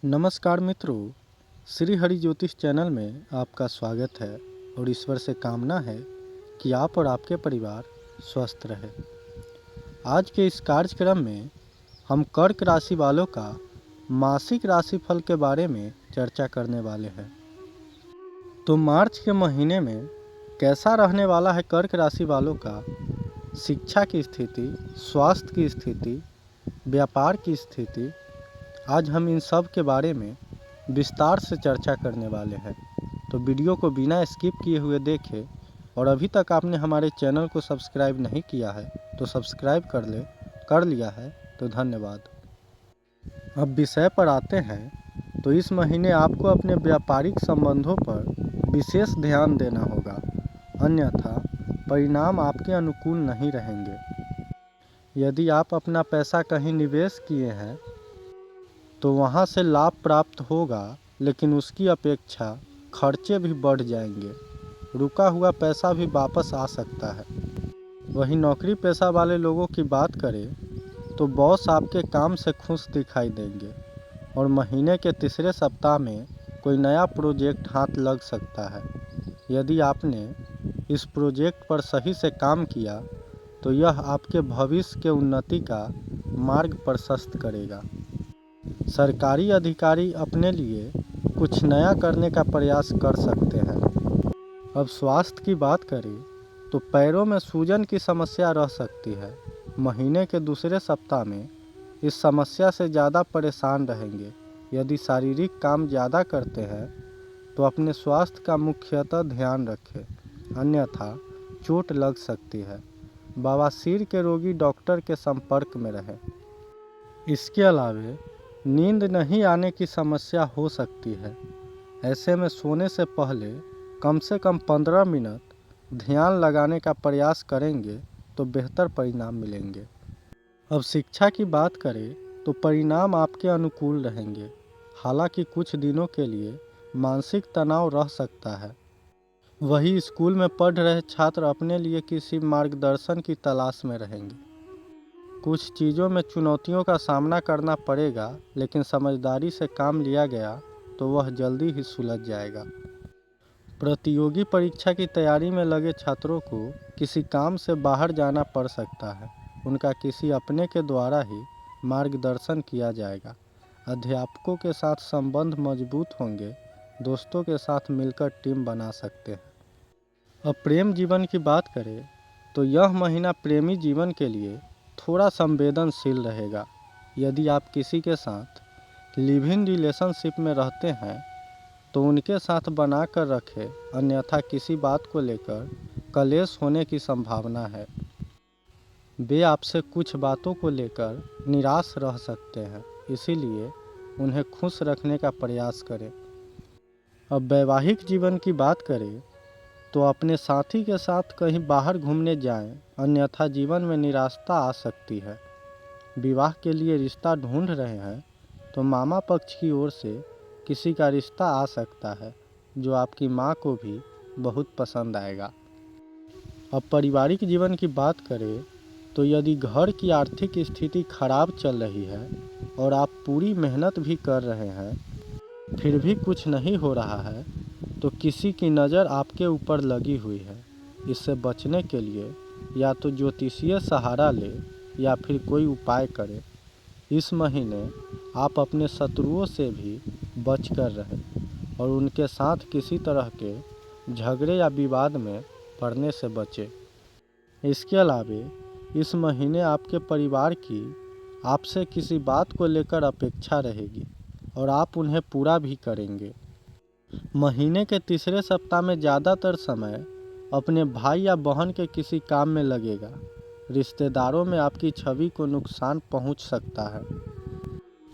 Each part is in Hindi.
नमस्कार मित्रों, श्री हरि ज्योतिष चैनल में आपका स्वागत है और ईश्वर से कामना है कि आप और आपके परिवार स्वस्थ रहे। आज के इस कार्यक्रम में हम कर्क राशि वालों का मासिक राशिफल के बारे में चर्चा करने वाले हैं। तो मार्च के महीने में कैसा रहने वाला है कर्क राशि वालों का शिक्षा की स्थिति, स्वास्थ्य की स्थिति, व्यापार की स्थिति, आज हम इन सब के बारे में विस्तार से चर्चा करने वाले हैं। तो वीडियो को बिना स्किप किए हुए देखें और अभी तक आपने हमारे चैनल को सब्सक्राइब नहीं किया है तो सब्सक्राइब कर लिया है तो धन्यवाद। अब विषय पर आते हैं। तो इस महीने आपको अपने व्यापारिक संबंधों पर विशेष ध्यान देना होगा, अन्यथा परिणाम आपके अनुकूल नहीं रहेंगे। यदि आप अपना पैसा कहीं निवेश किए हैं तो वहाँ से लाभ प्राप्त होगा, लेकिन उसकी अपेक्षा खर्चे भी बढ़ जाएंगे। रुका हुआ पैसा भी वापस आ सकता है। वहीं नौकरी पेशा वाले लोगों की बात करें तो बॉस आपके काम से खुश दिखाई देंगे और महीने के तीसरे सप्ताह में कोई नया प्रोजेक्ट हाथ लग सकता है। यदि आपने इस प्रोजेक्ट पर सही से काम किया तो यह आपके भविष्य के उन्नति का मार्ग प्रशस्त करेगा। सरकारी अधिकारी अपने लिए कुछ नया करने का प्रयास कर सकते हैं। अब स्वास्थ्य की बात करें तो पैरों में सूजन की समस्या रह सकती है। महीने के दूसरे सप्ताह में इस समस्या से ज़्यादा परेशान रहेंगे। यदि शारीरिक काम ज़्यादा करते हैं तो अपने स्वास्थ्य का मुख्यतः ध्यान रखें, अन्यथा चोट लग सकती है। बवासीर के रोगी डॉक्टर के संपर्क में रहें। इसके अलावा नींद नहीं आने की समस्या हो सकती है। ऐसे में सोने से पहले कम से कम 15 मिनट ध्यान लगाने का प्रयास करेंगे तो बेहतर परिणाम मिलेंगे। अब शिक्षा की बात करें तो परिणाम आपके अनुकूल रहेंगे, हालांकि कुछ दिनों के लिए मानसिक तनाव रह सकता है। वही स्कूल में पढ़ रहे छात्र अपने लिए किसी मार्गदर्शन की तलाश में रहेंगे। कुछ चीज़ों में चुनौतियों का सामना करना पड़ेगा, लेकिन समझदारी से काम लिया गया तो वह जल्दी ही सुलझ जाएगा। प्रतियोगी परीक्षा की तैयारी में लगे छात्रों को किसी काम से बाहर जाना पड़ सकता है। उनका किसी अपने के द्वारा ही मार्गदर्शन किया जाएगा। अध्यापकों के साथ संबंध मजबूत होंगे। दोस्तों के साथ मिलकर टीम बना सकते हैं। अब प्रेम जीवन की बात करें तो यह महीना प्रेमी जीवन के लिए थोड़ा संवेदनशील रहेगा। यदि आप किसी के साथ लिव इन रिलेशनशिप में रहते हैं तो उनके साथ बना कर रखें, अन्यथा किसी बात को लेकर कलेश होने की संभावना है। वे आपसे कुछ बातों को लेकर निराश रह सकते हैं, इसीलिए उन्हें खुश रखने का प्रयास करें। अब वैवाहिक जीवन की बात करें तो अपने साथी के साथ कहीं बाहर घूमने जाएं, अन्यथा जीवन में निराशा आ सकती है। विवाह के लिए रिश्ता ढूंढ रहे हैं तो मामा पक्ष की ओर से किसी का रिश्ता आ सकता है जो आपकी माँ को भी बहुत पसंद आएगा। अब पारिवारिक जीवन की बात करें तो यदि घर की आर्थिक स्थिति खराब चल रही है और आप पूरी मेहनत भी कर रहे हैं फिर भी कुछ नहीं हो रहा है तो किसी की नज़र आपके ऊपर लगी हुई है। इससे बचने के लिए या तो ज्योतिषीय सहारा ले या फिर कोई उपाय करें। इस महीने आप अपने शत्रुओं से भी बच कर रहें और उनके साथ किसी तरह के झगड़े या विवाद में पड़ने से बचें। इसके अलावा इस महीने आपके परिवार की आपसे किसी बात को लेकर अपेक्षा रहेगी और आप उन्हें पूरा भी करेंगे। महीने के तीसरे सप्ताह में ज़्यादातर समय अपने भाई या बहन के किसी काम में लगेगा। रिश्तेदारों में आपकी छवि को नुकसान पहुंच सकता है।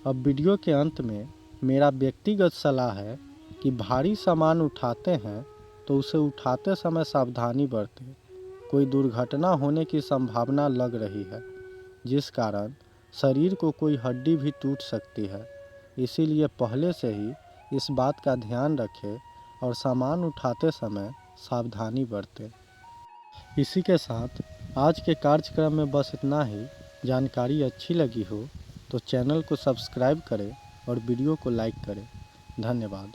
अब वीडियो के अंत में मेरा व्यक्तिगत सलाह है कि भारी सामान उठाते हैं तो उसे उठाते समय सावधानी बरतें। कोई दुर्घटना होने की संभावना लग रही है, जिस कारण शरीर को कोई हड्डी भी टूट सकती है। इसीलिए पहले से ही इस बात का ध्यान रखें और सामान उठाते समय सावधानी बरतें। इसी के साथ आज के कार्यक्रम में बस इतना ही। जानकारी अच्छी लगी हो तो चैनल को सब्सक्राइब करें और वीडियो को लाइक करें। धन्यवाद।